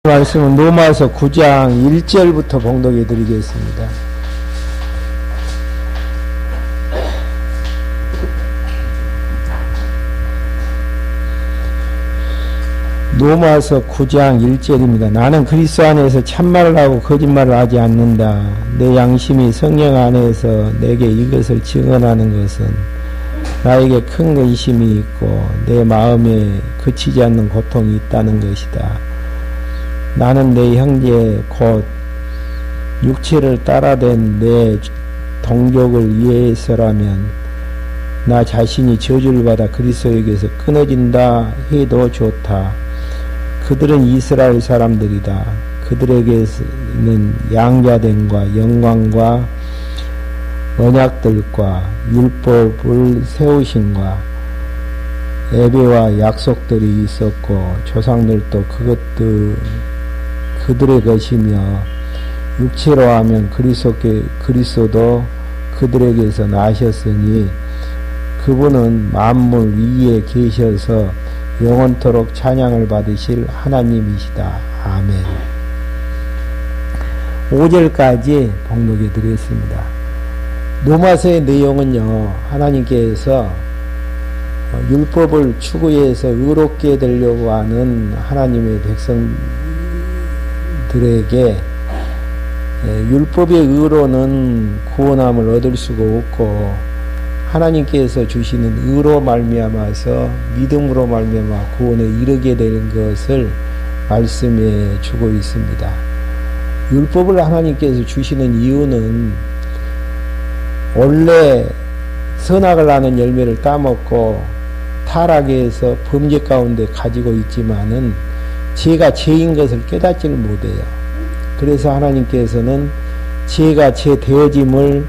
말씀은 로마서 9장 1절부터 봉독해 드리겠습니다. 로마서 9장 1절입니다. 나는 그리스도 안에서 참말을 하고 거짓말을 하지 않는다. 내 양심이 성령 안에서 내게 이것을 증언하는 것은 나에게 큰 근심이 있고 내 마음에 그치지 않는 고통이 있다는 것이다. 나는 내 형제 곧 육체를 따라댄 내 동족을 위해서라면 나 자신이 저주를 받아 그리스도에게서 끊어진다 해도 좋다. 그들은 이스라엘 사람들이다. 그들에게는 양자됨과 영광과 언약들과 율법을 세우심과 예배와 약속들이 있었고 조상들도 그들의 것이며 육체로 하면 그리스도도 그들에게서 나셨으니 그분은 만물 위에 계셔서 영원토록 찬양을 받으실 하나님이시다. 아멘. 5절까지 봉독해 드렸습니다. 로마서의 내용은요, 하나님께서 율법을 추구해서 의롭게 되려고 하는 하나님의 백성들에게 율법의 의로는 구원함을 얻을 수가 없고 하나님께서 주시는 의로 말미암아서 믿음으로 말미암아 구원에 이르게 되는 것을 말씀해 주고 있습니다. 율법을 하나님께서 주시는 이유는 원래 선악을 하는 열매를 따먹고 타락해서 범죄 가운데 가지고 있지만은 죄가 죄인 것을 깨닫지를 못해요. 그래서 하나님께서는 죄가 죄 되어짐을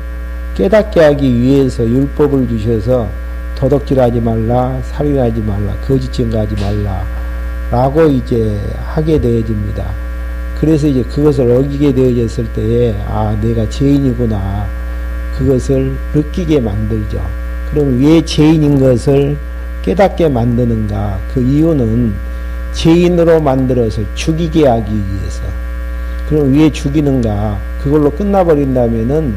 깨닫게 하기 위해서 율법을 주셔서 도둑질하지 말라, 살인하지 말라, 거짓 증거하지 말라 라고 이제 하게 되어집니다. 그래서 이제 그것을 어기게 되어졌을 때에 내가 죄인이구나 그것을 느끼게 만들죠. 그럼 왜 죄인인 것을 깨닫게 만드는가? 그 이유는 죄인으로 만들어서 죽이게 하기 위해서. 그럼 왜 죽이는가? 그걸로 끝나버린다면은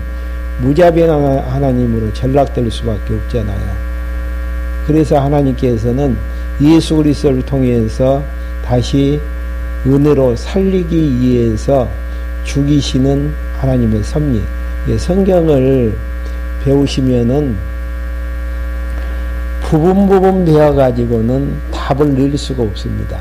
무자비한 하나님으로 전락될 수밖에 없잖아요. 그래서 하나님께서는 예수 그리스도를 통해서 다시 은혜로 살리기 위해서 죽이시는 하나님의 섭리. 성경을 배우시면은 부분 배워 가지고는 답을 낼 수가 없습니다.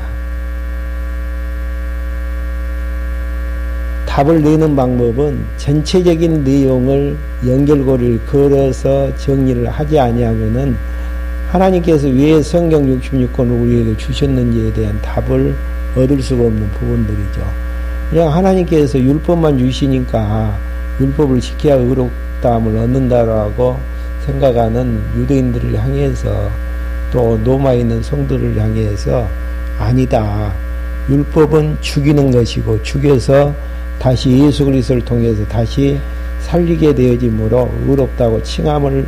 답을 내는 방법은 전체적인 내용을 연결고리를 걸어서 정리를 하지 아니하면은 하나님께서 왜 성경 66권을 우리에게 주셨는지에 대한 답을 얻을 수가 없는 부분들이죠. 그냥 하나님께서 율법만 주시니까 율법을 지켜야 의롭다함을 얻는다라고 생각하는 유대인들을 향해서 또 로마에 있는 성도를 향해서 아니다. 율법은 죽이는 것이고 죽여서 다시 예수 그리스도를 통해서 다시 살리게 되어짐으로 의롭다고 칭함을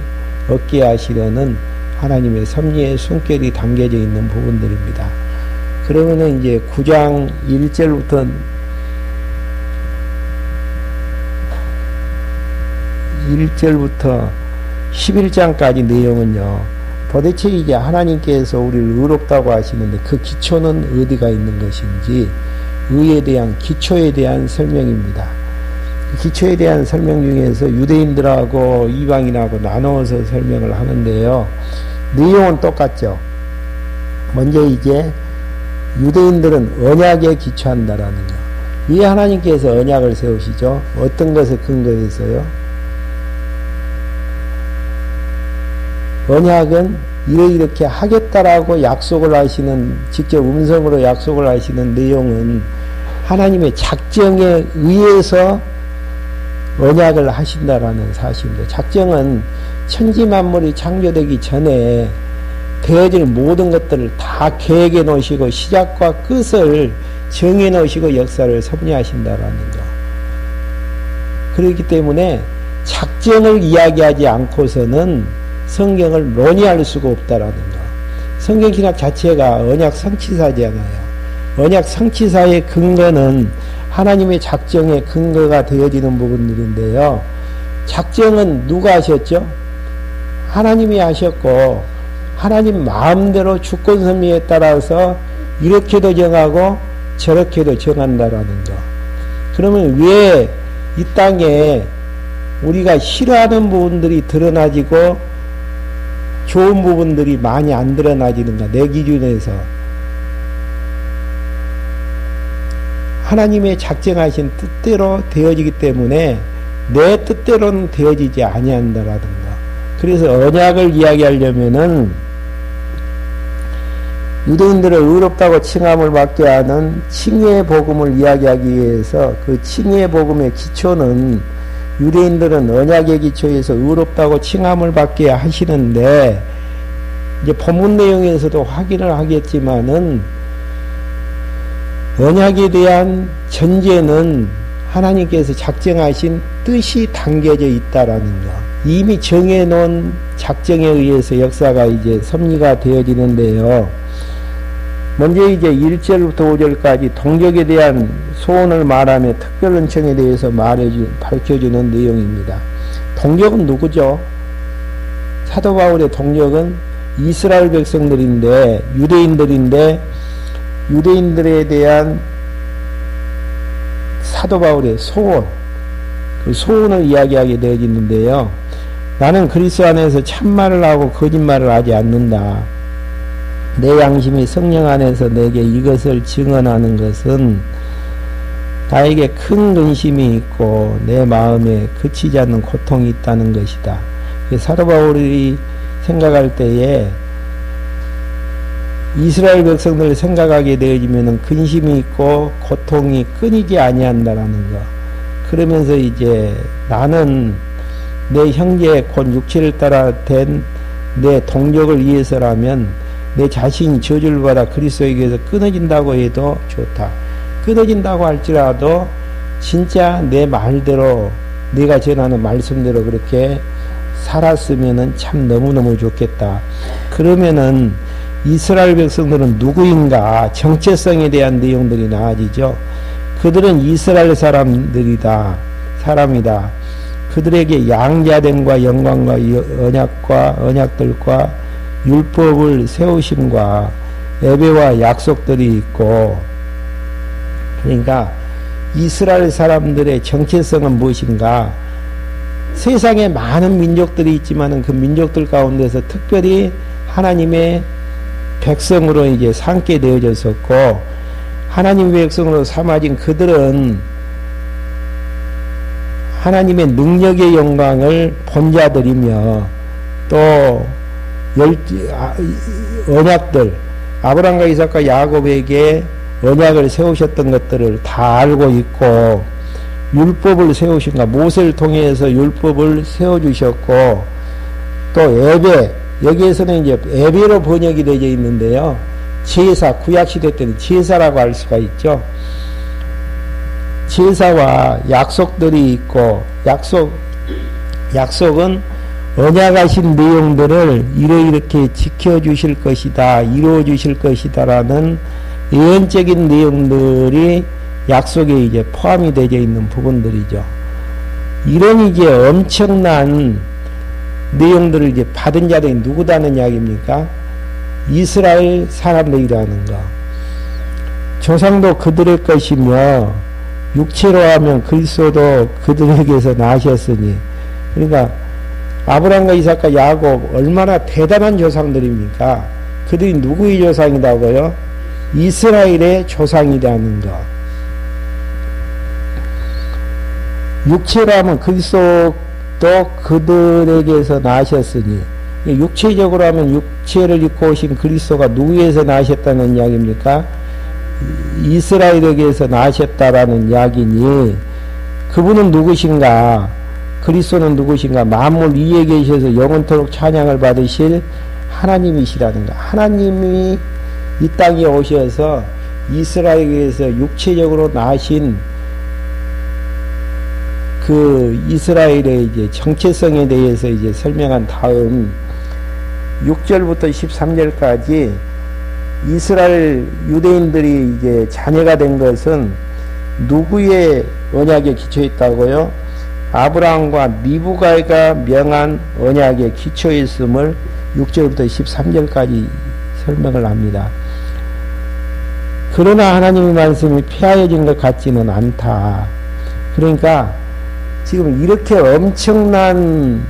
얻게 하시려는 하나님의 섭리의 숨결이 담겨져 있는 부분들입니다. 그러면은 이제 9장 1절부터 11장까지 내용은요, 도대체 이제 하나님께서 우리를 의롭다고 하시는데 그 기초는 어디가 있는 것인지 의에 대한 기초에 대한 설명입니다. 기초에 대한 설명 중에서 유대인들하고 이방인하고 나누어서 설명을 하는데요. 내용은 똑같죠. 먼저 이제 유대인들은 언약에 기초한다라는 거. 왜 하나님께서 언약을 세우시죠? 어떤 것에 근거해서요? 언약은 이렇게 하겠다라고 약속을 하시는, 직접 음성으로 약속을 하시는 내용은 하나님의 작정에 의해서 언약을 하신다라는 사실입니다. 작정은 천지만물이 창조되기 전에 되어질 모든 것들을 다 계획해 놓으시고 시작과 끝을 정해 놓으시고 역사를 섭리하신다라는 거. 그렇기 때문에 작정을 이야기하지 않고서는 성경을 논의할 수가 없다라는 거. 성경 신학 자체가 언약 성취사잖아요. 언약 성취사의 근거는 하나님의 작정의 근거가 되어지는 부분들인데요. 작정은 누가 하셨죠? 하나님이 하셨고, 하나님 마음대로 주권선미에 따라서 이렇게도 정하고 저렇게도 정한다라는 거. 그러면 왜 이 땅에 우리가 싫어하는 부분들이 드러나지고 좋은 부분들이 많이 안 드러나지는가? 내 기준에서 하나님의 작정하신 뜻대로 되어지기 때문에 내 뜻대로는 되어지지 아니한다라는 거. 그래서 언약을 이야기하려면은 유대인들을 의롭다고 칭함을 받게 하는 칭의의 복음을 이야기하기 위해서 그 칭의의 복음의 기초는 유대인들은 언약의 기초에서 의롭다고 칭함을 받게 하시는데 이제 본문 내용에서도 확인을 하겠지만은 언약에 대한 전제는 하나님께서 작정하신 뜻이 담겨져 있다라는 거. 이미 정해놓은 작정에 의해서 역사가 이제 섭리가 되어지는데요. 먼저 이제 1절부터 5절까지 동력에 대한 소원을 말하며 특별 은총에 대해서 밝혀주는 내용입니다. 동력은 누구죠? 사도 바울의 동력은 이스라엘 백성들인데, 유대인들에 대한 사도 바울의 소원, 그 소원을 이야기하게 되어지는데요. 나는 그리스도 안에서 참말을 하고 거짓말을 하지 않는다. 내 양심이 성령 안에서 내게 이것을 증언하는 것은 나에게 큰 근심이 있고 내 마음에 그치지 않는 고통이 있다는 것이다. 사도 바울이 생각할 때에 이스라엘 백성들을 생각하게 되어지면 근심이 있고 고통이 끊이지 아니한다라는 거. 그러면서 이제 나는 내 형제 곧 육체를 따라 된 내 동력을 위해서라면 내 자신이 저주를 받아 그리스도에게서 끊어진다고 해도 좋다. 끊어진다고 할지라도 진짜 내 말대로 내가 전하는 말씀대로 그렇게 살았으면은 참 너무너무 좋겠다. 그러면은 이스라엘 백성들은 누구인가 정체성에 대한 내용들이 나아지죠. 그들은 이스라엘 사람이다. 그들에게 양자됨과 영광과 언약들과 율법을 세우심과 예배와 약속들이 있고, 그러니까 이스라엘 사람들의 정체성은 무엇인가? 세상에 많은 민족들이 있지만은 그 민족들 가운데서 특별히 하나님의 백성으로 이제 삼게 되어졌었고, 하나님의 백성으로 삼아진 그들은 하나님의 능력의 영광을 본 자들이며 또 언약들, 아브라함과 이삭과 야곱에게 언약을 세우셨던 것들을 다 알고 있고, 율법을 세우신가, 모세를 통해서 율법을 세워주셨고, 또 예배, 여기에서는 이제 예배로 번역이 되어 있는데요. 제사, 구약시대 때는 제사라고 할 수가 있죠. 제사와 약속들이 있고, 약속은 언약하신 내용들을 이렇게 지켜주실 것이다, 이루어주실 것이다라는 예언적인 내용들이 약속에 이제 포함이 되어 있는 부분들이죠. 이런 이제 엄청난 내용들을 이제 받은 자들이 누구다는 이야기입니까? 이스라엘 사람들이라는 거. 조상도 그들의 것이며 육체로 하면 그리스도도 그들에게서 나셨으니, 그러니까 아브라함과 이삭과 야곱 얼마나 대단한 조상들입니까? 그들이 누구의 조상이라고요? 이스라엘의 조상이라는 거. 육체로 하면 그리스도도 그들에게서 나셨으니, 육체적으로 하면 육체를 입고 오신 그리스도가 누구에서 나셨다는 이야기입니까? 이스라엘에게서 나셨다라는 이야기니, 그분은 누구신가? 그리스도는 누구신가? 만물 위에 계셔서 영원토록 찬양을 받으실 하나님이시라는 거. 하나님이 이 땅에 오셔서 이스라엘에게서 육체적으로 나신 그 이스라엘의 이제 정체성에 대해서 이제 설명한 다음 6절부터 13절까지 이스라엘 유대인들이 이제 자녀가 된 것은 누구의 언약에 기초했다고요? 아브라함과 니부가가 명한 언약에 기초했음을 6절부터 13절까지 설명을 합니다. 그러나 하나님의 말씀이 폐하여진 것 같지는 않다. 그러니까 지금 이렇게 엄청난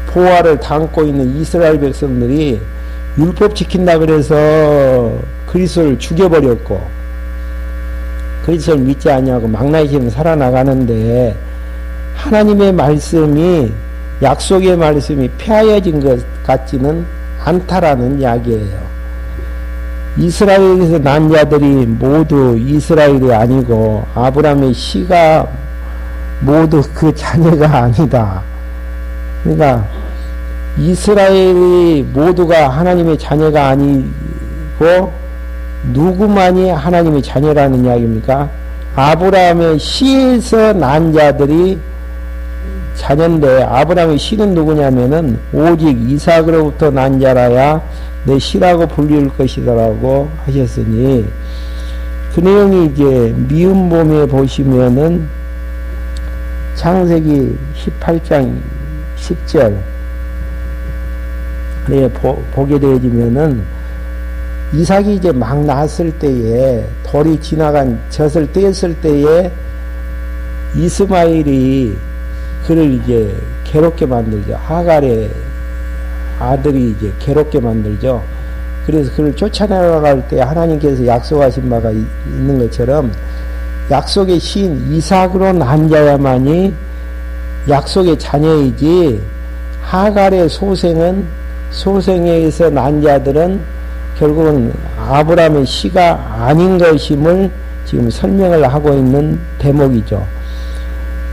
보화를 담고 있는 이스라엘 백성들이 율법 지킨다 그래서 그리스도를 죽여버렸고 그리스도를 믿지 아니하고 망나니처럼 살아나가는데 하나님의 말씀이 약속의 말씀이 폐하여진 것 같지는 않다라는 이야기예요. 이스라엘에서 난 자들이 모두 이스라엘이 아니고 아브라함의 씨가 모두 그 자녀가 아니다. 그러니까 이스라엘이 모두가 하나님의 자녀가 아니고 누구만이 하나님의 자녀라는 이야기입니까? 아브라함의 씨에서 난 자들이 자녀인데 아브라함의 씨는 누구냐면은 오직 이삭으로부터 난 자라야 내 씨라고 불릴 것이다라고 하셨으니 그 내용이 이제 미음범에 보시면은 창세기 18장 10절 네, 보게 되어지면은 이삭이 이제 막 낳았을 때에 돌이 지나간 젖을 떼었을 때에 이스마엘이 그를 이제 괴롭게 만들죠. 하갈의 아들이 이제 괴롭게 만들죠. 그래서 그를 쫓아나갈 때 하나님께서 약속하신 바가 있는 것처럼 약속의 신 이삭으로 난 자야만이 약속의 자녀이지 하갈의 소생에서 난 자들은 결국은 아브라함의 씨가 아닌 것임을 지금 설명을 하고 있는 대목이죠.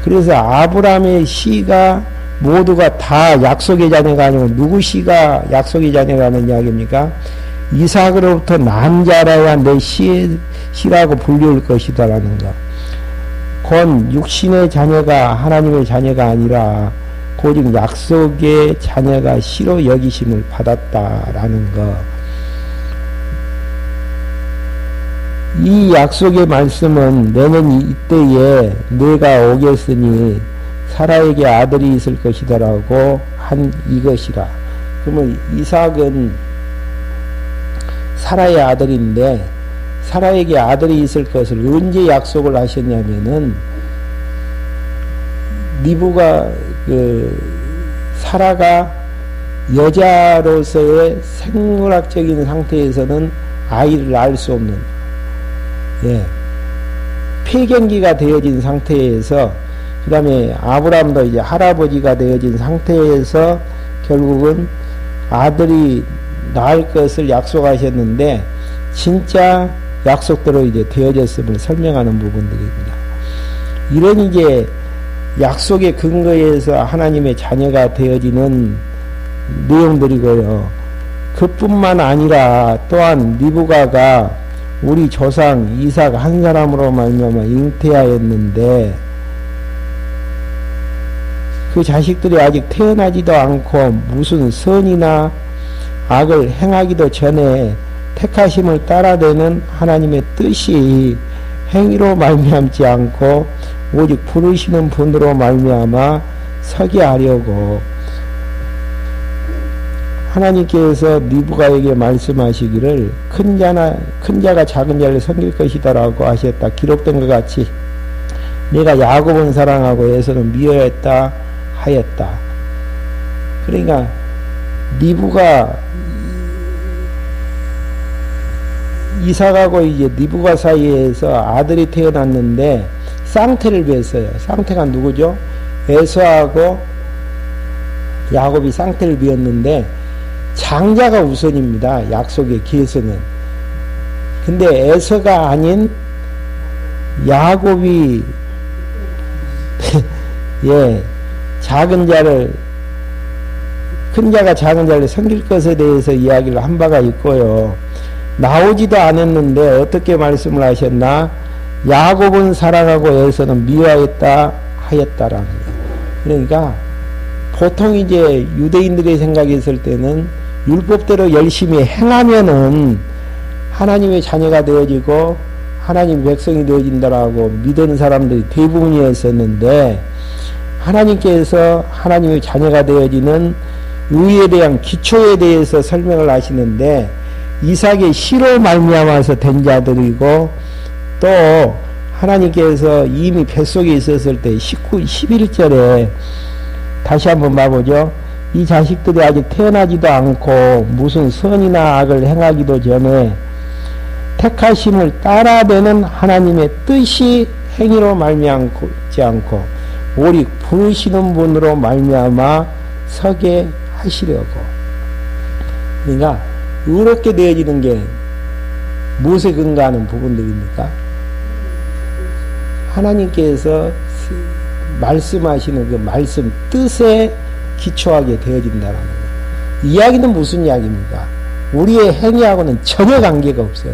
그래서 아브라함의 씨가 모두가 다 약속의 자녀가 아니고 누구 씨가 약속의 자녀라는 이야기입니까? 이삭으로부터 난 자라야 내 씨라고 불릴 것이다라는 것. 곧 육신의 자녀가 하나님의 자녀가 아니라 오직 약속의 자녀가 씨로 여기심을 받았다라는 것. 이 약속의 말씀은 내년 이때에 내가 오겠으니 사라에게 아들이 있을 것이다라고 한 이것이라. 그러면 이삭은 사라의 아들인데 사라에게 아들이 있을 것을 언제 약속을 하셨냐면은 리브가 사라가 여자로서의 생물학적인 상태에서는 아이를 낳을 수 없는 폐경기가 되어진 상태에서 그 다음에 아브라함도 이제 할아버지가 되어진 상태에서 결국은 아들이 낳을 것을 약속하셨는데 진짜 약속대로 이제 되어졌음을 설명하는 부분들입니다. 이런 이제 약속의 근거에서 하나님의 자녀가 되어지는 내용들이고요. 그뿐만 아니라 또한 리브가가 우리 조상 이삭 한 사람으로 말미암아 잉태하였는데 그 자식들이 아직 태어나지도 않고 무슨 선이나 악을 행하기도 전에 택하심을 따라되는 하나님의 뜻이 행위로 말미암지 않고 오직 부르시는 분으로 말미암아 서게 하려고 하나님께서 리브가에게 말씀하시기를 큰 자가 작은 자를 섬길 것이다라고 하셨다. 기록된 것 같이 내가 야곱은 사랑하고 에서는 미워했다 하였다. 그러니까 리브가 이삭하고 이제 리브가 사이에서 아들이 태어났는데 쌍태를 뵀어요. 쌍태가 누구죠? 에서하고 야곱이 쌍태를 빚었는데 장자가 우선입니다. 약속의 계승은. 근데 에서가 아닌 야곱이 작은 자를 큰 자가 작은 자를 섬길 것에 대해서 이야기를 한 바가 있고요. 나오지도 않았는데 어떻게 말씀을 하셨나? 야곱은 사랑하고 에서는 미워했다 하였다라는 거예요. 그러니까 보통 이제 유대인들의 생각이 있을 때는 율법대로 열심히 행하면은 하나님의 자녀가 되어지고 하나님 백성이 되어진다라고 믿은 사람들이 대부분이었었는데 하나님께서 하나님의 자녀가 되어지는 의에 대한 기초에 대해서 설명을 하시는데 이삭의 시로 말미암아서 된 자들이고 또 하나님께서 이미 뱃속에 있었을 때 11절에 다시 한번 봐보죠. 이 자식들이 아직 태어나지도 않고 무슨 선이나 악을 행하기도 전에 택하심을 따라되는 하나님의 뜻이 행위로 말미암지 않고 오직 부르시는 분으로 말미암아 서게 하시려고. 그러니까 의롭게 되어지는 게 무엇에 근거하는 부분들입니까? 하나님께서 말씀하시는 그 말씀 뜻에 기초하게 되어진다는 거예요. 이야기는 무슨 이야기입니까? 우리의 행위하고는 전혀 관계가 없어요.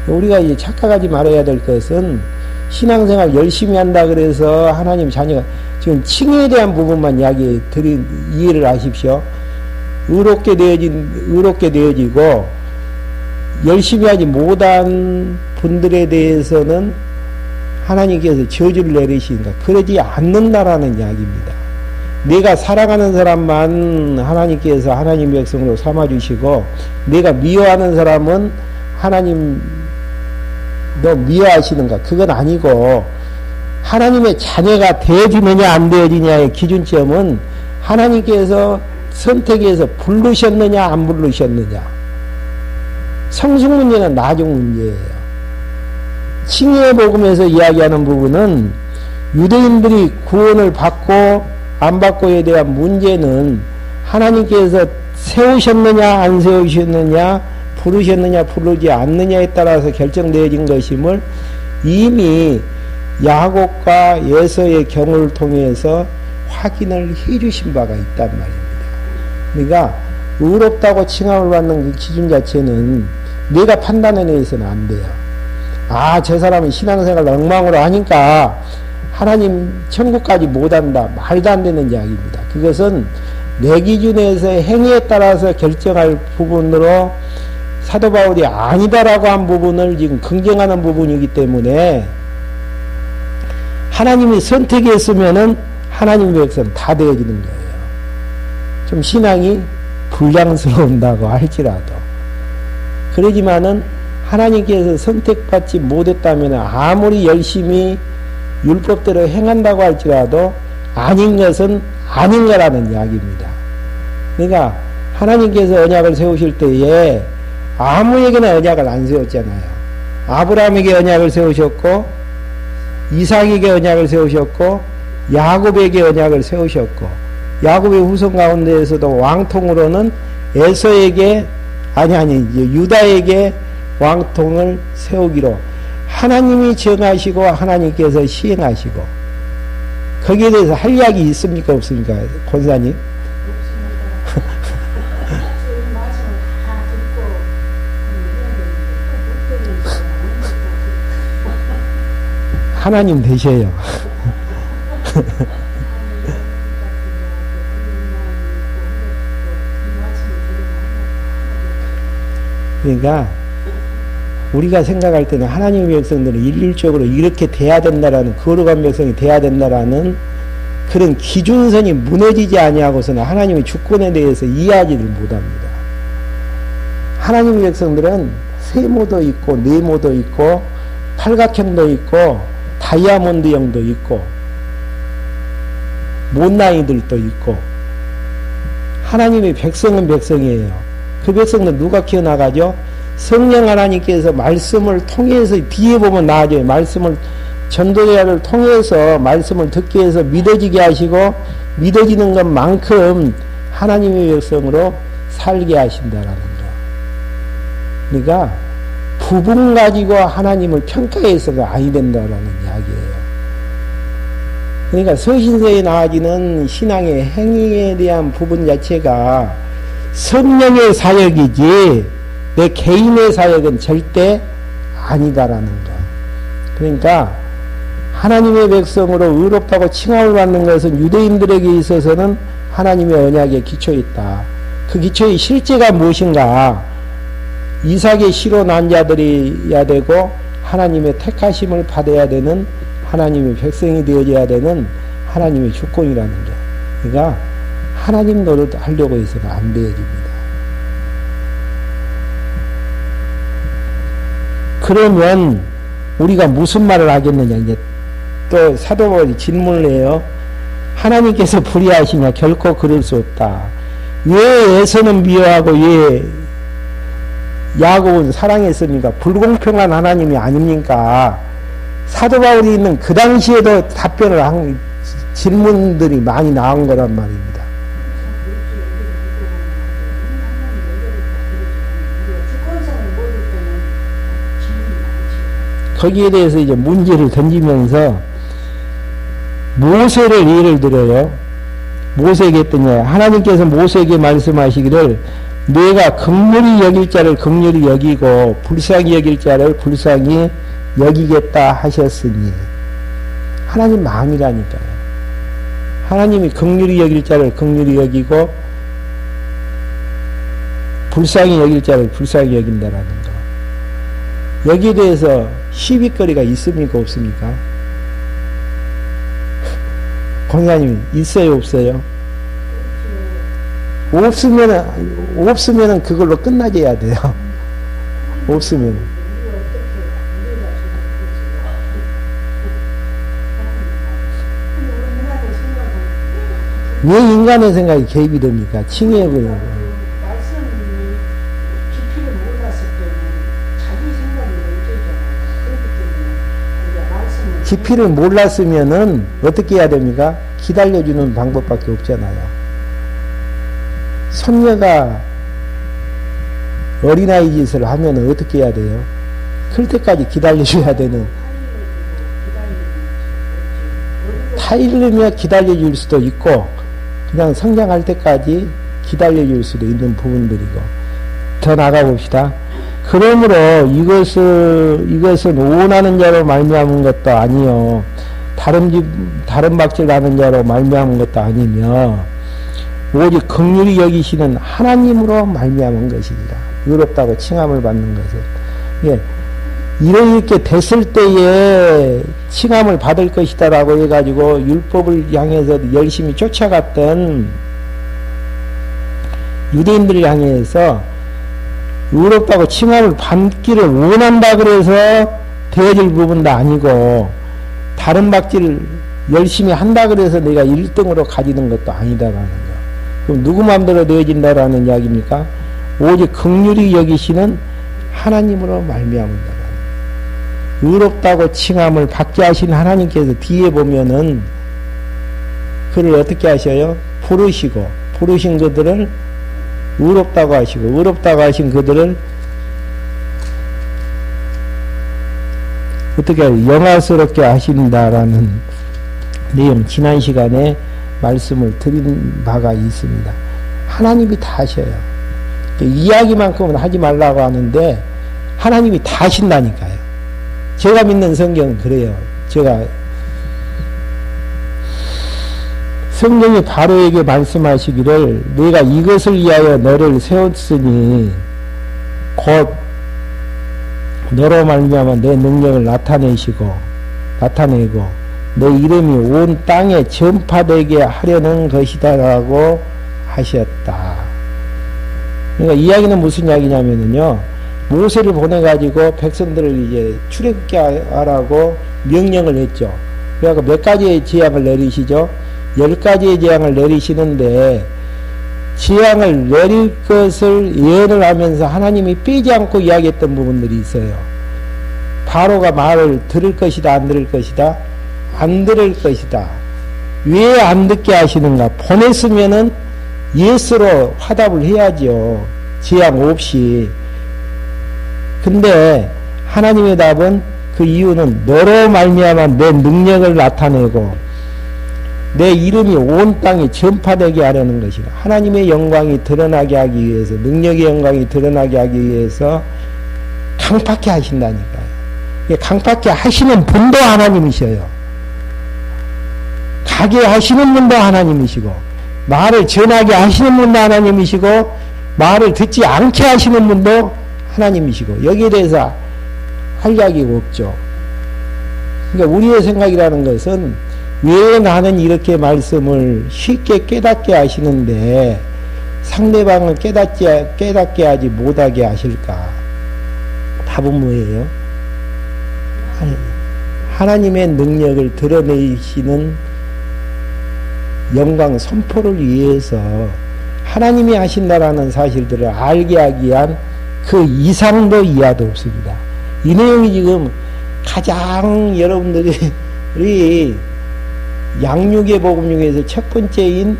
우리가 이제 착각하지 말아야 될 것은 신앙생활 열심히 한다 그래서 하나님 자녀가 지금 칭의에 대한 부분만 이해를 하십시오. 의롭게 되어지고 열심히 하지 못한 분들에 대해서는 하나님께서 저주를 내리시니까 그러지 않는다라는 이야기입니다. 내가 사랑하는 사람만 하나님께서 하나님 백성으로 삼아주시고 내가 미워하는 사람은 하나님 너 미워하시는가? 그건 아니고 하나님의 자녀가 되어지느냐 안 되어지냐의 기준점은 하나님께서 선택해서 부르셨느냐 안 부르셨느냐. 성숙 문제는 나중 문제예요. 칭의의 복음에서 이야기하는 부분은 유대인들이 구원을 받고 안 받고에 대한 문제는 하나님께서 세우셨느냐 안 세우셨느냐 부르셨느냐 부르지 않느냐에 따라서 결정되어진 것임을 이미 야곱과 에서의 경우를 통해서 확인을 해주신 바가 있단 말입니다. 그러니까 의롭다고 칭함을 받는 그 기준 자체는 내가 판단해내서는 안 돼요. 아, 저 사람은 신앙생활을 엉망으로 하니까 하나님 천국까지 못한다. 말도 안 되는 이야기입니다. 그것은 내 기준에서 행위에 따라서 결정할 부분으로 사도 바울이 아니다라고 한 부분을 지금 긍정하는 부분이기 때문에 하나님이 선택했으면은 하나님의 백성 다 되어지는 거예요. 좀 신앙이 불량스러운다고 할지라도. 그러지만은 하나님께서 선택받지 못했다면 아무리 열심히 율법대로 행한다고 할지라도 아닌 것은 아닌 거라는 이야기입니다. 그러니까 하나님께서 언약을 세우실 때에 아무에게나 언약을 안 세웠잖아요. 아브라함에게 언약을 세우셨고 이삭에게 언약을 세우셨고 야곱에게 언약을 세우셨고 야곱의 후손 가운데에서도 왕통으로는 에서에게 유다에게 왕통을 세우기로 하나님이 정하시고 하나님께서 시행하시고 거기에 대해서 할 이야기 있습니까 없습니까 권사님? 하나님 되셔요. 그러니까 우리가 생각할 때는 하나님의 백성들은 일률적으로 이렇게 돼야 된다라는 거룩한 백성이 돼야 된다라는 그런 기준선이 무너지지 아니하고서는 하나님의 주권에 대해서 이해하지를 못합니다. 하나님의 백성들은 세모도 있고 네모도 있고 팔각형도 있고 다이아몬드형도 있고 못난이들도 있고 하나님의 백성은 백성이에요. 그 백성들 누가 키워나가죠? 성령 하나님께서 말씀을 통해서 뒤에 보면 나아져요. 말씀을 전도자를 통해서 말씀을 듣게 해서 믿어지게 하시고 믿어지는 것만큼 하나님의 백성으로 살게 하신다라는 거. 그러니까 부분 가지고 하나님을 평가해서가 아니 된다라는 이야기예요. 그러니까 서신서에 나와지는 신앙의 행위에 대한 부분 자체가 성령의 사역이지 내 개인의 사역은 절대 아니다라는 거. 그러니까 하나님의 백성으로 의롭다고 칭함을 받는 것은 유대인들에게 있어서는 하나님의 언약에 기초에 있다. 그 기초의 실제가 무엇인가? 이삭의 씨로 난 자들이야 되고 하나님의 택하심을 받아야 되는 하나님의 백성이 되어져야 되는 하나님의 주권이라는 게. 그러니까 하나님 노릇 하려고 해서는 안 되어집니다. 그러면 우리가 무슨 말을 하겠느냐. 이제 또 사도 바울이 질문을 해요. 하나님께서 불의하시냐? 결코 그럴 수 없다. 왜 에서는 미워하고 왜 야곱은 사랑했습니까? 불공평한 하나님이 아닙니까? 사도 바울이 있는 그 당시에도 답변을 한 질문들이 많이 나온 거란 말입니다. 거기에 대해서 이제 문제를 던지면서 모세를 예를 들어요. 모세에게 했더니 하나님께서 모세에게 말씀하시기를 내가 긍휼히 여길 자를 긍휼히 여기고 불쌍히 여길 자를 불쌍히 여기겠다 하셨으니 하나님 마음이라니까요. 하나님이 긍휼히 여길 자를 긍휼히 여기고 불쌍히 여길 자를 불쌍히 여긴다라는 거. 여기에 대해서 시비거리가 있습니까? 없습니까? 권사님 있어요? 없어요? 없으면은 그걸로 끝나져야 돼요. 없으면. 왜 인간의 생각이 개입이 됩니까? 칭해버리고. 깊이를 몰랐으면은 어떻게 해야 됩니까? 기다려주는 방법밖에 없잖아요. 손녀가 어린아이 짓을 하면 어떻게 해야 돼요? 클 때까지 기다려줘야 되는. 타이르며 기다려줄 수도 있고 그냥 성장할 때까지 기다려줄 수도 있는 부분들이고. 더 나가봅시다. 그러므로 이것은 원하는 자로 말미암은 것도 아니요 다른 박질하는 자로 말미암은 것도 아니며 오직 긍휼히 여기시는 하나님으로 말미암은 것이니라. 의롭다고 칭함을 받는 것은. 예, 이렇게 됐을 때에 칭함을 받을 것이다라고 해가지고 율법을 향해서 열심히 쫓아갔던 유대인들을 향해서 의롭다고 칭함을 받기를 원한다 그래서 되어질 부분도 아니고 다른 박질을 열심히 한다 그래서 내가 1등으로 가지는 것도 아니다라는 거. 그럼 누구 마음대로 되어진다라는 이야기입니까? 오직 긍휼히 여기시는 하나님으로 말미암는다라는. 의롭다고 칭함을 받게 하신 하나님께서 뒤에 보면은 그를 어떻게 하셔요? 부르신 그들을 의롭다고 하시고 의롭다고 하신 그들을 어떻게 영화스럽게 하신다라는 내용 지난 시간에 말씀을 드린 바가 있습니다. 하나님이 다 하셔요. 이야기만큼은 하지 말라고 하는데 하나님이 다 하신다니까요. 제가 믿는 성경은 그래요. 제가 성경이 바로에게 말씀하시기를 내가 이것을 위하여 너를 세웠으니 곧 너로 말미암아 내 능력을 나타내고 내 이름이 온 땅에 전파되게 하려는 것이다라고 하셨다. 그러니까 이야기는 무슨 이야기냐면요. 모세를 보내가지고 백성들을 이제 출애굽게 하라고 명령을 했죠. 그래서 몇 가지의 재앙을 내리시죠. 10가지의 재앙을 내리시는데 재앙을 내릴 것을 예언을 하면서 하나님이 빼지 않고 이야기했던 부분들이 있어요. 바로가 말을 들을 것이다, 안 들을 것이다? 안 들을 것이다. 왜 안 듣게 하시는가? 보냈으면은 예스로 화답을 해야죠. 재앙 없이. 근데 하나님의 답은 그 이유는 너로 말미암아 내 능력을 나타내고 내 이름이 온 땅에 전파되게 하려는 것이라. 하나님의 영광이 드러나게 하기 위해서, 능력의 영광이 드러나게 하기 위해서 강팍해 하신다니까요. 강팍해 하시는 분도 하나님이셔요. 가게 하시는 분도 하나님이시고, 말을 전하게 하시는 분도 하나님이시고, 말을 듣지 않게 하시는 분도 하나님이시고 여기에 대해서 할 이야기가 없죠. 그러니까 우리의 생각이라는 것은 왜 나는 이렇게 말씀을 쉽게 깨닫게 하시는데 상대방을 깨닫게 하지 못하게 하실까? 답은 뭐예요? 하나님의 능력을 드러내시는 영광 선포를 위해서 하나님이 하신다라는 사실들을 알게 하기 위한 그 이상도 이하도 없습니다. 이 내용이 지금 가장 여러분들이 양육의 복음 중에서 첫 번째인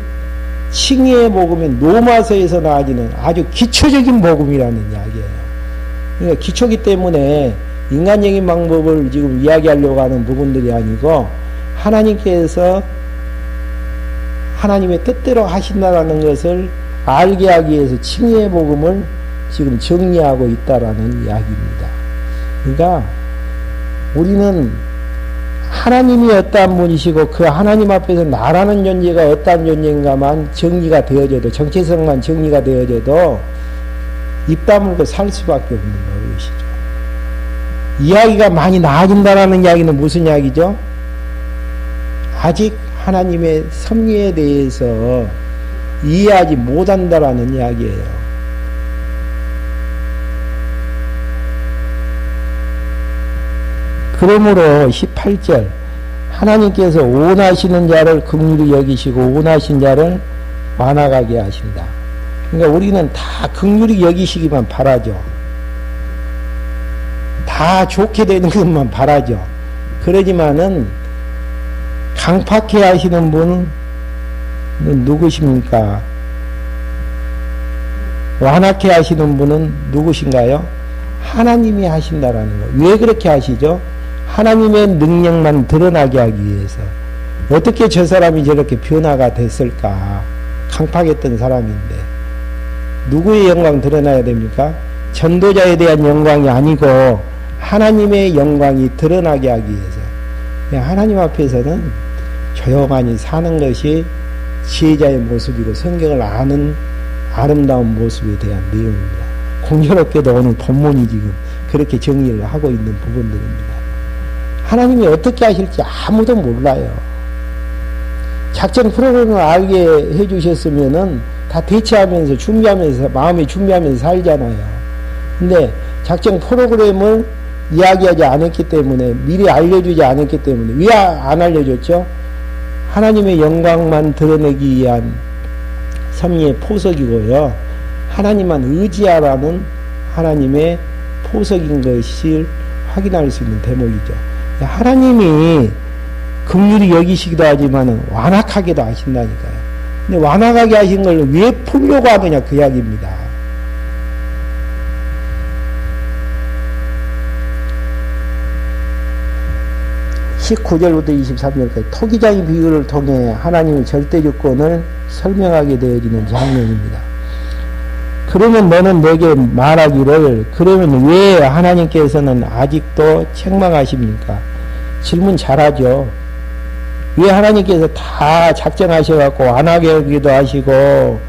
칭의의 복음의 노마서에서 나와지는 아주 기초적인 복음이라는 이야기예요. 그러니까 기초기 때문에 인간적인 방법을 지금 이야기하려고 하는 부분들이 아니고 하나님께서 하나님의 뜻대로 하신다라는 것을 알게 하기 위해서 칭의의 복음을 지금 정리하고 있다라는 이야기입니다. 그러니까 우리는 하나님이 어떠한 분이시고 그 하나님 앞에서 나라는 존재가 어떠한 존재인가만 정리가 되어져도 정체성만 정리가 되어져도 입 다물고 살 수밖에 없는 것이죠. 이야기가 많이 나아진다라는 이야기는 무슨 이야기죠? 아직 하나님의 섭리에 대해서 이해하지 못한다라는 이야기예요. 그러므로 18절 하나님께서 온하시는 자를 긍휼히 여기시고 온하신 자를 완악하게 하신다. 그러니까 우리는 다 긍휼히 여기시기만 바라죠. 다 좋게 되는 것만 바라죠. 그러지만은 강팍해 하시는 분은 누구십니까? 완악해 하시는 분은 누구신가요? 하나님이 하신다라는 거. 왜 그렇게 하시죠? 하나님의 능력만 드러나게 하기 위해서. 어떻게 저 사람이 저렇게 변화가 됐을까? 강팍했던 사람인데 누구의 영광 드러나야 됩니까? 전도자에 대한 영광이 아니고 하나님의 영광이 드러나게 하기 위해서. 하나님 앞에서는 조용하니 사는 것이 지혜자의 모습이고 성경을 아는 아름다운 모습에 대한 내용입니다. 공교롭게도 오늘 본문이 지금 그렇게 정리를 하고 있는 부분들입니다. 하나님이 어떻게 하실지 아무도 몰라요. 작전 프로그램을 알게 해주셨으면은 다 대처하면서 준비하면서 마음에 준비하면서 살잖아요. 근데 작전 프로그램을 이야기하지 않았기 때문에 미리 알려주지 않았기 때문에 왜 안 알려줬죠? 하나님의 영광만 드러내기 위한 섭리의 포석이고요. 하나님만 의지하라는 하나님의 포석인 것을 확인할 수 있는 대목이죠. 하나님이 긍휼히 여기시기도 하지만 완악하게도 하신다니까요. 근데 완악하게 하신 걸 왜 풀려고 하느냐 그 이야기입니다. (19절부터) (23절까지) 토기장의 비유를 통해 하나님의 절대주권을 설명하게 되어지는 장면입니다. 그러면 너는 내게 말하기를 그러면 왜 하나님께서는 아직도 책망하십니까? 질문 잘하죠. 왜 하나님께서 다 작정하셔갖고 완악하게 하기도 하시고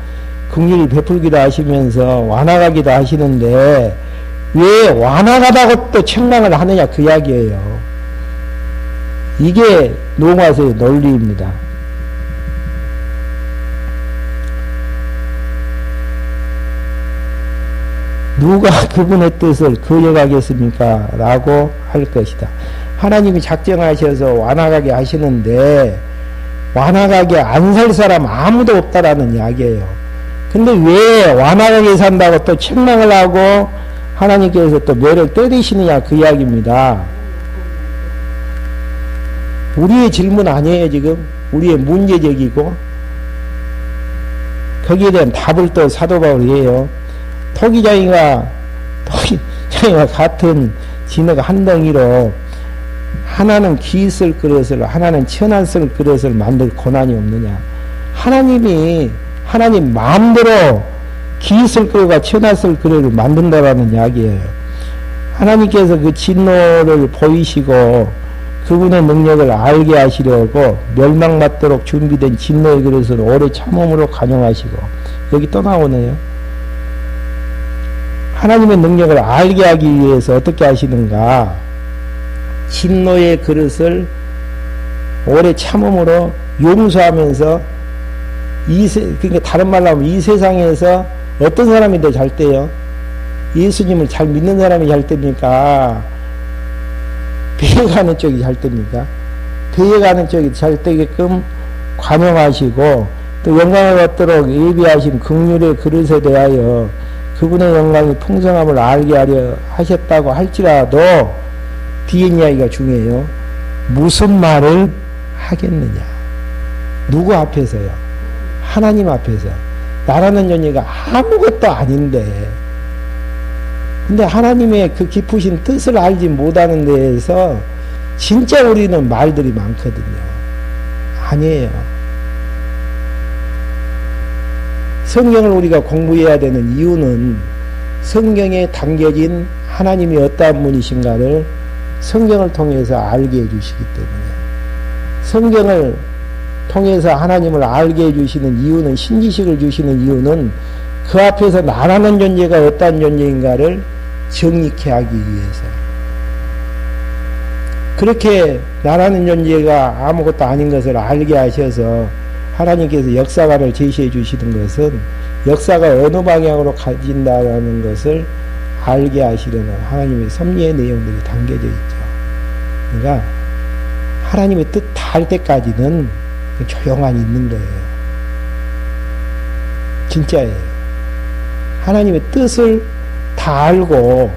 긍휼히 베풀기도 하시면서 완악하기도 하시는데 왜 완악하다고 또 책망을 하느냐 그 이야기예요. 이게 로마서의 논리입니다. 누가 그분의 뜻을 거역하겠습니까? 라고 할 것이다. 하나님이 작정하셔서 완악하게 하시는데 완악하게 안 살 사람 아무도 없다라는 이야기예요. 근데 왜 완악하게 산다고 또 책망을 하고 하나님께서 또 뇌를 때리시느냐 그 이야기입니다. 우리의 질문 아니에요 지금. 우리의 문제적이고 거기에 대한 답을 또 사도 바울이 해요. 토기장이가 같은 진흙 한 덩이로 하나는 기 쓸 그릇을 하나는 천안 쓸 그릇을 만들 고난이 없느냐. 하나님 마음대로 기 쓸 그릇과 천안 쓸 그릇을 만든다라는 이야기예요. 하나님께서 그 진노를 보이시고 그분의 능력을 알게 하시려고 멸망받도록 준비된 진노의 그릇을 오래 참음으로 간용하시고 여기 또 나오네요. 하나님의 능력을 알게 하기 위해서 어떻게 하시는가? 진노의 그릇을 오래 참음으로 용서하면서 그러니까 다른 말로 하면 이 세상에서 어떤 사람이 더 잘 돼요? 예수님을 잘 믿는 사람이 잘 됩니까? 배워가는 쪽이 잘 됩니까? 배워가는 쪽이 잘 되게끔 관용하시고 또 영광을 얻도록 예비하신 긍휼의 그릇에 대하여 그분의 영광이 풍성함을 알게 하려 하셨다고 할지라도 뒤에 이야기가 중요해요. 무슨 말을 하겠느냐? 누구 앞에서요? 하나님 앞에서. 나라는 존재가 아무것도 아닌데 근데 하나님의 그 깊으신 뜻을 알지 못하는 데에서 진짜 우리는 말들이 많거든요. 아니에요. 성경을 우리가 공부해야 되는 이유는 성경에 담겨진 하나님이 어떠한 분이신가를 성경을 통해서 알게 해주시기 때문에 성경을 통해서 하나님을 알게 해주시는 이유는 신지식을 주시는 이유는 그 앞에서 나라는 존재가 어떠한 존재인가를 정립케 하기 위해서 그렇게 나라는 존재가 아무것도 아닌 것을 알게 하셔서 하나님께서 역사관을 제시해 주시는 것은 역사가 어느 방향으로 가진다라는 것을 알게 하시려는 하나님의 섭리의 내용들이 담겨져 있죠. 그러니까 하나님의 뜻 다 할 때까지는 조용하니 있는 거예요. 진짜예요. 하나님의 뜻을 다 알고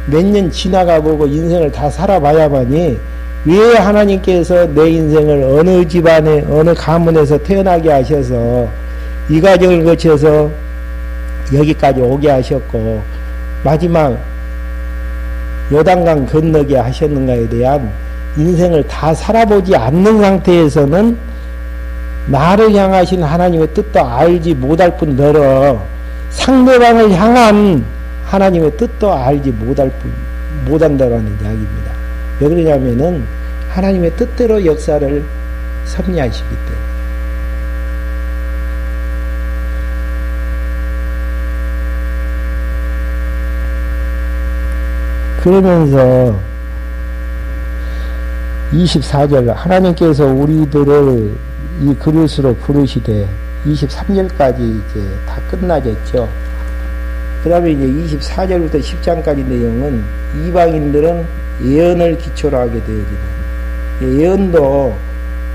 몇 년 지나가 보고 인생을 다 살아봐야만이 왜 하나님께서 내 인생을 어느 집안에 어느 가문에서 태어나게 하셔서 이 과정을 거쳐서 여기까지 오게 하셨고 마지막 요단강 건너게 하셨는가에 대한 인생을 다 살아보지 않는 상태에서는 나를 향하신 하나님의 뜻도 알지 못할 뿐더러 상대방을 향한 하나님의 뜻도 알지 못한다라는 이야기입니다. 왜 그러냐면은 하나님의 뜻대로 역사를 섭리하시기 때문에. 그러면서 24절 하나님께서 우리들을 이 그릇으로 부르시되 23절까지 이제 다 끝나졌죠. 그 다음에 이제 24절부터 10장까지 내용은 이방인들은 예언을 기초로 하게 되어지는 예언도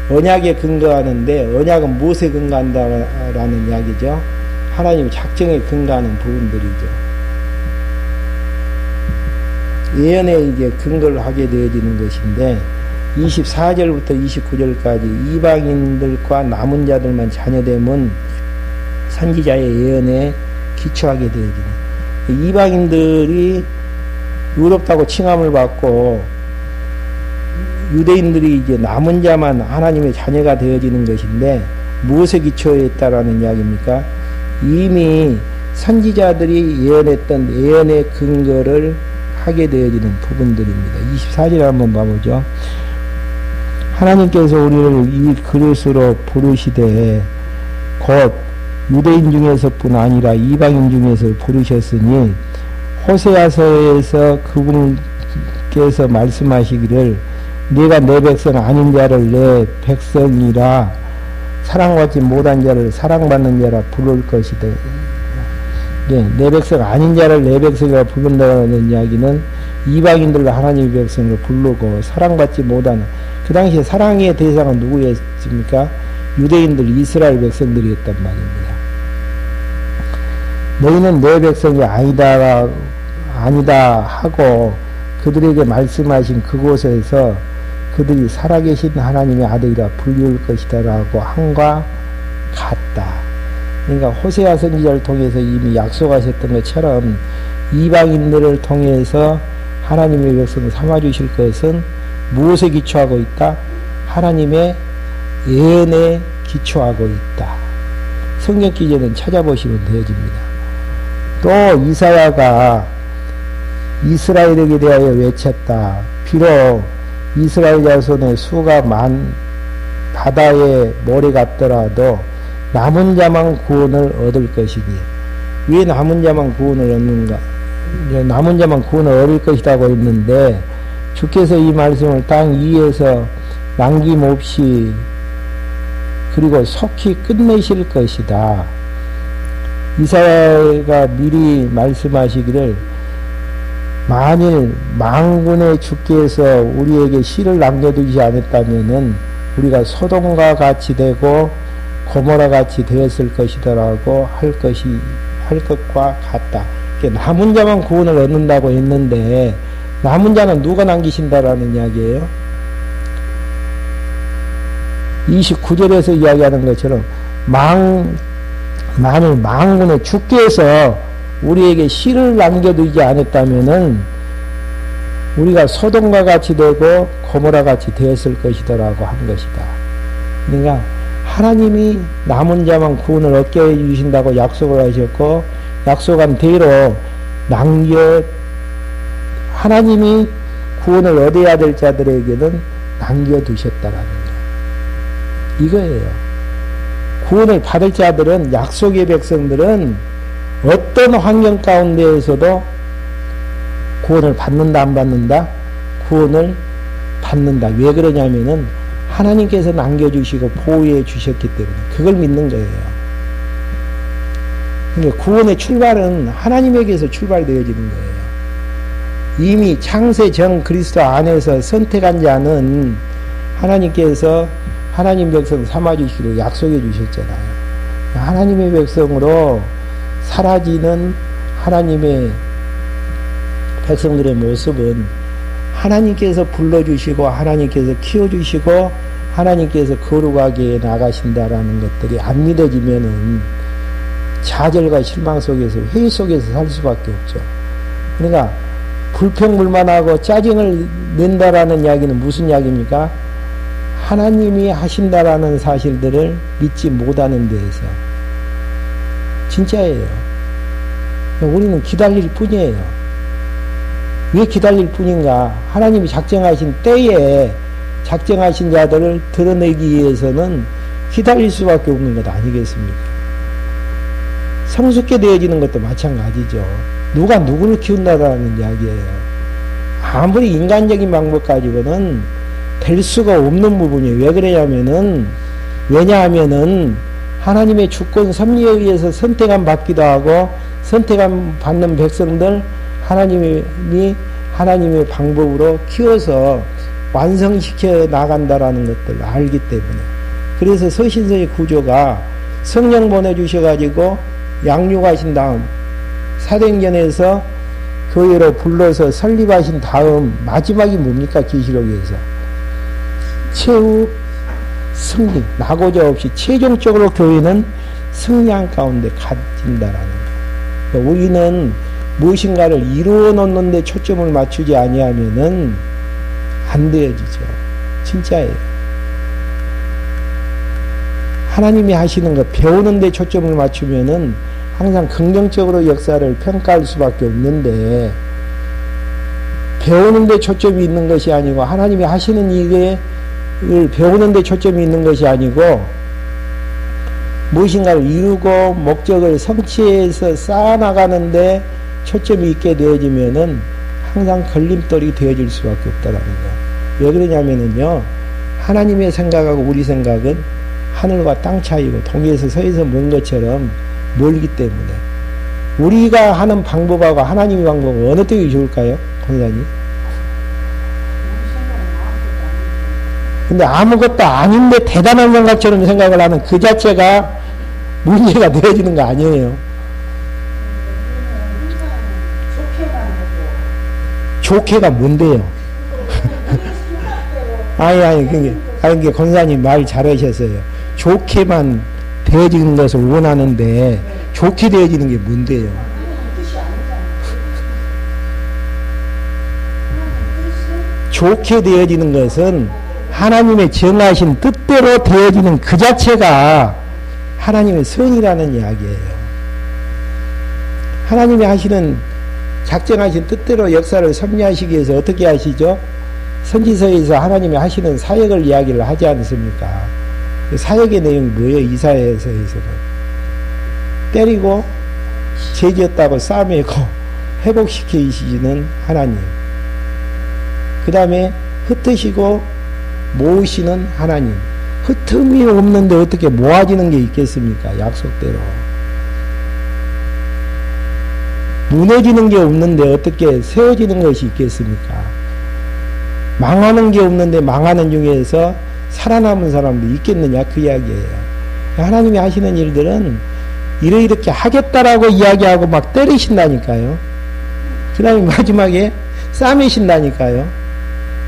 언약에 근거하는데 언약은 무엇에 근거한다라는 이야기죠. 하나님의 작정에 근거하는 부분들이죠. 예언에 이제 근거를 하게 되어지는 것인데 24절부터 29절까지 이방인들과 남은 자들만 자녀됨은 선지자의 예언에 기초하게 되어지는 이방인들이 의롭다고 칭함을 받고 유대인들이 이제 남은 자만 하나님의 자녀가 되어지는 것인데 무엇에 기초했다라는 이야기입니까? 이미 선지자들이 예언했던 예언의 근거를 하게 되어지는 부분들입니다. 24절 한번 봐보죠. 하나님께서 우리를 이 그릇으로 부르시되 곧 유대인 중에서뿐 아니라 이방인 중에서 부르셨으니 호세아서에서 그분께서 말씀하시기를 네가 내 백성 아닌 자를 내 백성이라 사랑받지 못한 자를 사랑받는 자라 부를 것이다. 예, 내 백성 아닌 자를 내 백성이라 부른다는 이야기는 이방인들을 하나님의 백성으로 부르고 사랑받지 못하는 그 당시에 사랑의 대상은 누구였습니까? 유대인들 이스라엘 백성들이었단 말입니다. 너희는 내 백성이 아니다 하고 그들에게 말씀하신 그곳에서 그들이 살아계신 하나님의 아들이라 불릴 것이다 라고 한과 같다. 그러니까 호세아 선지자를 통해서 이미 약속하셨던 것처럼 이방인들을 통해서 하나님의 백성을 삼아주실 것은 무엇에 기초하고 있다? 하나님의 예언에 기초하고 있다. 성경 기제는 찾아보시면 되어집니다. 또 이사야가 이스라엘에게 대하여 외쳤다. 비록 이스라엘 자손의 수가 바다의 모래 같더라도 남은 자만 구원을 얻을 것이니 왜 남은 자만 구원을 얻는가? 남은 자만 구원을 얻을 것이라고 했는데 주께서 이 말씀을 땅 위에서 남김없이 그리고 속히 끝내실 것이다. 이사야가 미리 말씀하시기를 만일 만군의 주께서 우리에게 씨를 남겨두지 않았다면은 우리가 소돔과 같이 되고 고모라 같이 되었을 것이더라고 할 것과 같다. 남은 자만 구원을 얻는다고 했는데 남은 자는 누가 남기신다라는 이야기예요. 29절에서 이야기하는 것처럼 만일 만군의 주께서 우리에게 씨를 남겨두지 않았다면은 우리가 소돔과 같이 되고 고모라 같이 되었을 것이더라고 한 것이다. 그러니까 하나님이 남은 자만 구원을 얻게 해주신다고 약속을 하셨고 약속한 대로 하나님이 구원을 얻어야 될 자들에게는 남겨두셨다라는 거. 이거예요. 구원을 받을 자들은, 약속의 백성들은 어떤 환경 가운데에서도 구원을 받는다 안 받는다? 구원을 받는다. 왜 그러냐면은 하나님께서 남겨주시고 보호해 주셨기 때문에 그걸 믿는 거예요. 그러니까 구원의 출발은 하나님에게서 출발되어지는 거예요. 이미 창세 전 그리스도 안에서 선택한 자는 하나님께서 하나님 백성 삼아주시기로 약속해 주셨잖아요. 하나님의 백성으로 사라지는 하나님의 백성들의 모습은 하나님께서 불러주시고 하나님께서 키워주시고 하나님께서 거룩하게 나가신다라는 것들이 안 믿어지면은 좌절과 실망 속에서 회의 속에서 살 수밖에 없죠. 그러니까 불평불만하고 짜증을 낸다라는 이야기는 무슨 이야기입니까? 하나님이 하신다라는 사실들을 믿지 못하는 데에서 진짜예요. 우리는 기다릴 뿐이에요. 왜 기다릴 뿐인가? 하나님이 작정하신 때에 작정하신 자들을 드러내기 위해서는 기다릴 수밖에 없는 것 아니겠습니까? 성숙게 되어지는 것도 마찬가지죠. 누가 누구를 키운다라는 이야기예요. 아무리 인간적인 방법 가지고는 될 수가 없는 부분이에요. 왜 그러냐면은, 왜냐하면은 하나님의 주권 섭리에 의해서 선택한 받기도 하고 선택한 받는 백성들 하나님이 하나님의 방법으로 키워서 완성시켜 나간다라는 것들을 알기 때문에, 그래서 서신서의 구조가 성령 보내주셔가지고 양육하신 다음 사도행전에서 교회로 불러서 설립하신 다음 마지막이 뭡니까? 계시록에서 최후 승리, 낙오자 없이 최종적으로 교회는 승리한 가운데 가진다라는 거예요. 우리는 무엇인가를 이루어 놓는 데 초점을 맞추지 아니하면은 안 되어지죠. 진짜예요. 하나님이 하시는 거 배우는 데 초점을 맞추면은 항상 긍정적으로 역사를 평가할 수밖에 없는데, 배우는 데 초점이 있는 것이 아니고 하나님이 하시는 일을 배우는 데 초점이 있는 것이 아니고 무엇인가를 이루고 목적을 성취해서 쌓아나가는데 초점이 있게 되어지면은 항상 걸림돌이 되어질 수밖에 없다라는 거예요. 왜 그러냐면은요, 하나님의 생각하고 우리 생각은 하늘과 땅 차이고 동에서 서에서 먼 것처럼 멀기 때문에 우리가 하는 방법하고 하나님의 방법은 어느 쪽이 좋을까요? 권사님? 근데 아무것도 아닌데 대단한 생각처럼 생각을 하는 그 자체가 문제가 되어지는 거 아니에요. 좋게가 뭔데요? 그게 권사님 말 잘하셨어요. 좋게만 되어지는 것을 원하는데 좋게 되어지는 게 뭔데요? 좋게 되어지는 것은 하나님의 정하신 뜻대로 되어지는 그 자체가 하나님의 선이라는 이야기예요. 하나님이 하시는 작정하신 뜻대로 역사를 섭리하시기 위해서 어떻게 하시죠? 선지서에서 하나님이 하시는 사역을 이야기를 하지 않습니까? 사역의 내용이 뭐예요? 이사야서에서는 때리고 죄지었다고 싸매고 회복시키시는 하나님. 그 다음에 흩으시고 모으시는 하나님. 흩음이 없는데 어떻게 모아지는 게 있겠습니까? 약속대로. 무너지는 게 없는데 어떻게 세워지는 것이 있겠습니까? 망하는 게 없는데 망하는 중에서 살아남은 사람도 있겠느냐? 그 이야기예요. 하나님이 하시는 일들은 이렇게 하겠다라고 이야기하고 막 때리신다니까요. 그 다음에 마지막에 싸매신다니까요.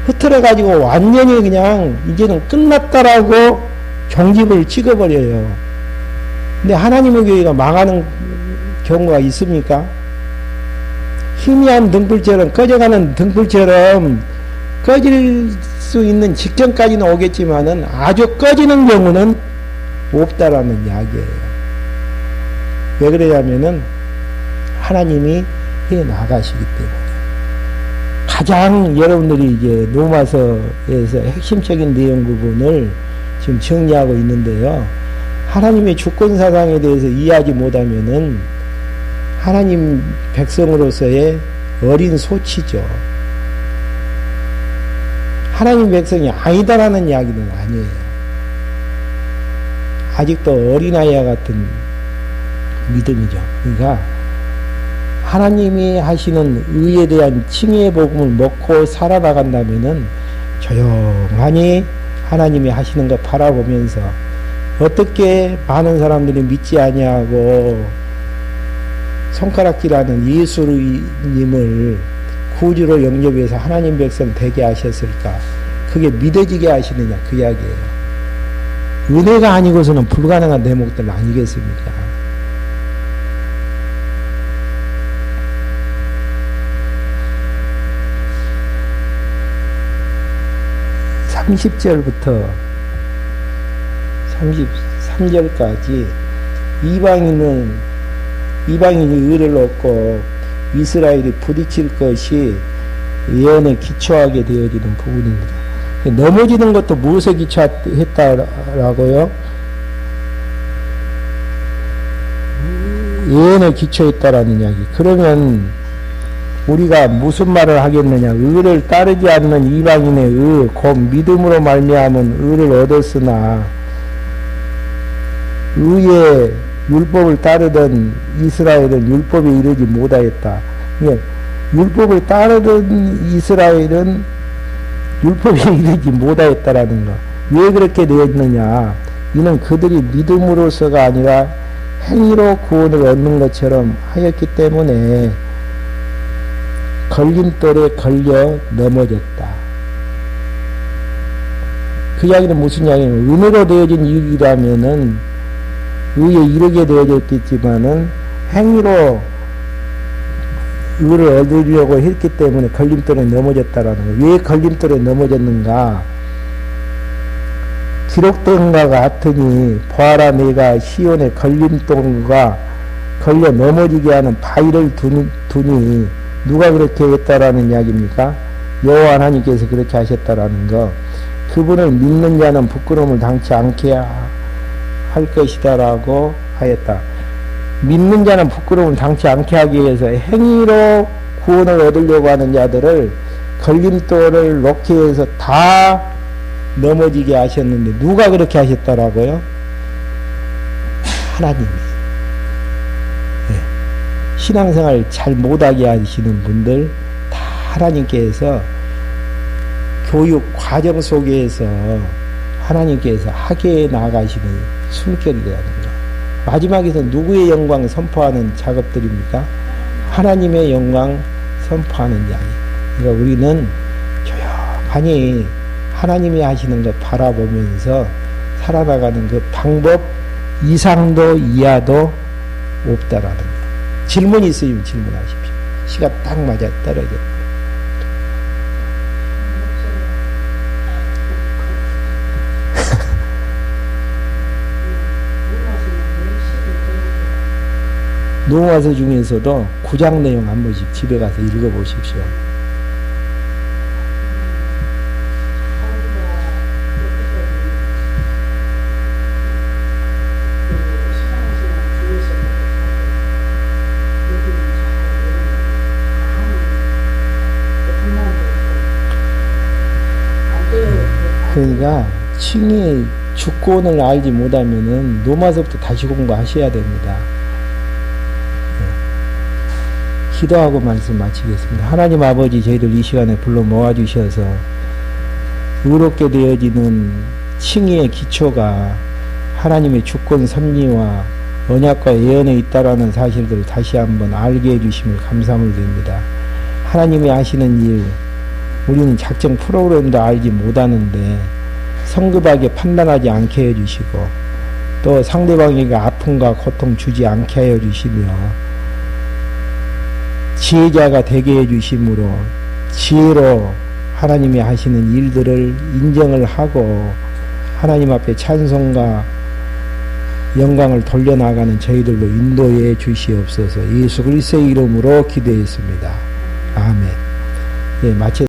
흐트러가지고 완전히 그냥 이제는 끝났다라고 종집을 찍어버려요. 근데 하나님의 교회가 망하는 경우가 있습니까? 희미한 등불처럼, 꺼져가는 등불처럼 꺼질 수 있는 직전까지는 오겠지만은 아주 꺼지는 경우는 없다라는 이야기예요. 왜 그러냐면은 하나님이 해 나가시기 때문에. 가장 여러분들이 이제 로마서에서 핵심적인 내용 부분을 지금 정리하고 있는데요. 하나님의 주권 사상에 대해서 이해하지 못하면은 하나님 백성으로서의 어린 소치죠. 하나님 백성이 아니다라는 이야기는 아니에요. 아직도 어린아이와 같은 믿음이죠. 그러니까 하나님이 하시는 의에 대한 칭의의 복음을 먹고 살아나간다면은 조용하니 하나님이 하시는 거 바라보면서 어떻게 많은 사람들이 믿지 아니하고 손가락질하는 예수님을 구주로 영접해서 하나님 백성 되게 하셨을까? 그게 믿어지게 하시느냐? 그 이야기예요. 은혜가 아니고서는 불가능한 대목들 아니겠습니까? 30절부터 33절까지 이방인이 의를 얻고 이스라엘이 부딪힐 것이 예언에 기초하게 되어지는 부분입니다. 넘어지는 것도 무엇에 기초했다라고요? 예언에 기초했다라는 이야기. 그러면 우리가 무슨 말을 하겠느냐? 의를 따르지 않는 이방인의 의, 곧 믿음으로 말미암은 의를 얻었으나 의의 율법을 따르던 이스라엘은 율법에 이르지 못하였다. 율법을 따르던 이스라엘은 율법에 이르지 못하였다라는 거. 왜 그렇게 되었느냐? 이는 그들이 믿음으로서가 아니라 행위로 구원을 얻는 것처럼 하였기 때문에 걸림돌에 걸려 넘어졌다. 그 이야기는 무슨 이야기냐면 은혜로 되어진 일이라면은 의에 이르게 되어졌겠지만은 행위로 의를 얻으려고 했기 때문에 걸림돌에 넘어졌다라는 거. 왜 걸림돌에 넘어졌는가? 기록된 것 같으니 보아라 내가 시온의 걸림돌과 걸려 넘어지게 하는 바위를 두니 누가 그렇게 했다라는 이야기입니까? 여호와 하나님께서 그렇게 하셨다라는 거. 그분을 믿는 자는 부끄러움을 당치 않게 할 것이다라고 하였다. 믿는 자는 부끄러움을 당치 않게 하기 위해서 행위로 구원을 얻으려고 하는 자들을 걸림돌을 놓기 위해서 다 넘어지게 하셨는데 누가 그렇게 하셨다라고요? 하나님이. 신앙생활 잘 못하게 하시는 분들 다 하나님께서 교육 과정 속에서 하나님께서 하게 나가시는 숨결이라는 거. 마지막에서 누구의 영광 선포하는 작업들입니까? 하나님의 영광 선포하는 이야기. 그러니까 우리는 조용하니 하나님이 하시는 거 바라보면서 살아나가는 그 방법 이상도 이하도 없다라는 거. 질문이 있으면 질문하십시오. 시가 딱 맞아 떨어져. 노아서 중에서도 9장 내용 한 번씩 집에 가서 읽어보십시오. 그러니까 칭의 주권을 알지 못하면은 노마서부터 다시 공부하셔야 됩니다. 기도하고 말씀 마치겠습니다. 하나님 아버지, 저희들 이 시간에 불러 모아주셔서 의롭게 되어지는 칭의의 기초가 하나님의 주권 섭리와 언약과 예언에 있다라는 사실들을 다시 한번 알게 해주심을 감사함을 드립니다. 하나님이 하시는 일, 우리는 작정 프로그램도 알지 못하는데 성급하게 판단하지 않게 해주시고 또 상대방에게 아픔과 고통 주지 않게 하여 주시며 지혜자가 되게 해주심으로 지혜로 하나님이 하시는 일들을 인정을 하고 하나님 앞에 찬송과 영광을 돌려나가는 저희들로 인도해 주시옵소서. 예수 그리스도의 이름으로 기도했습니다. 아멘. 예, 마치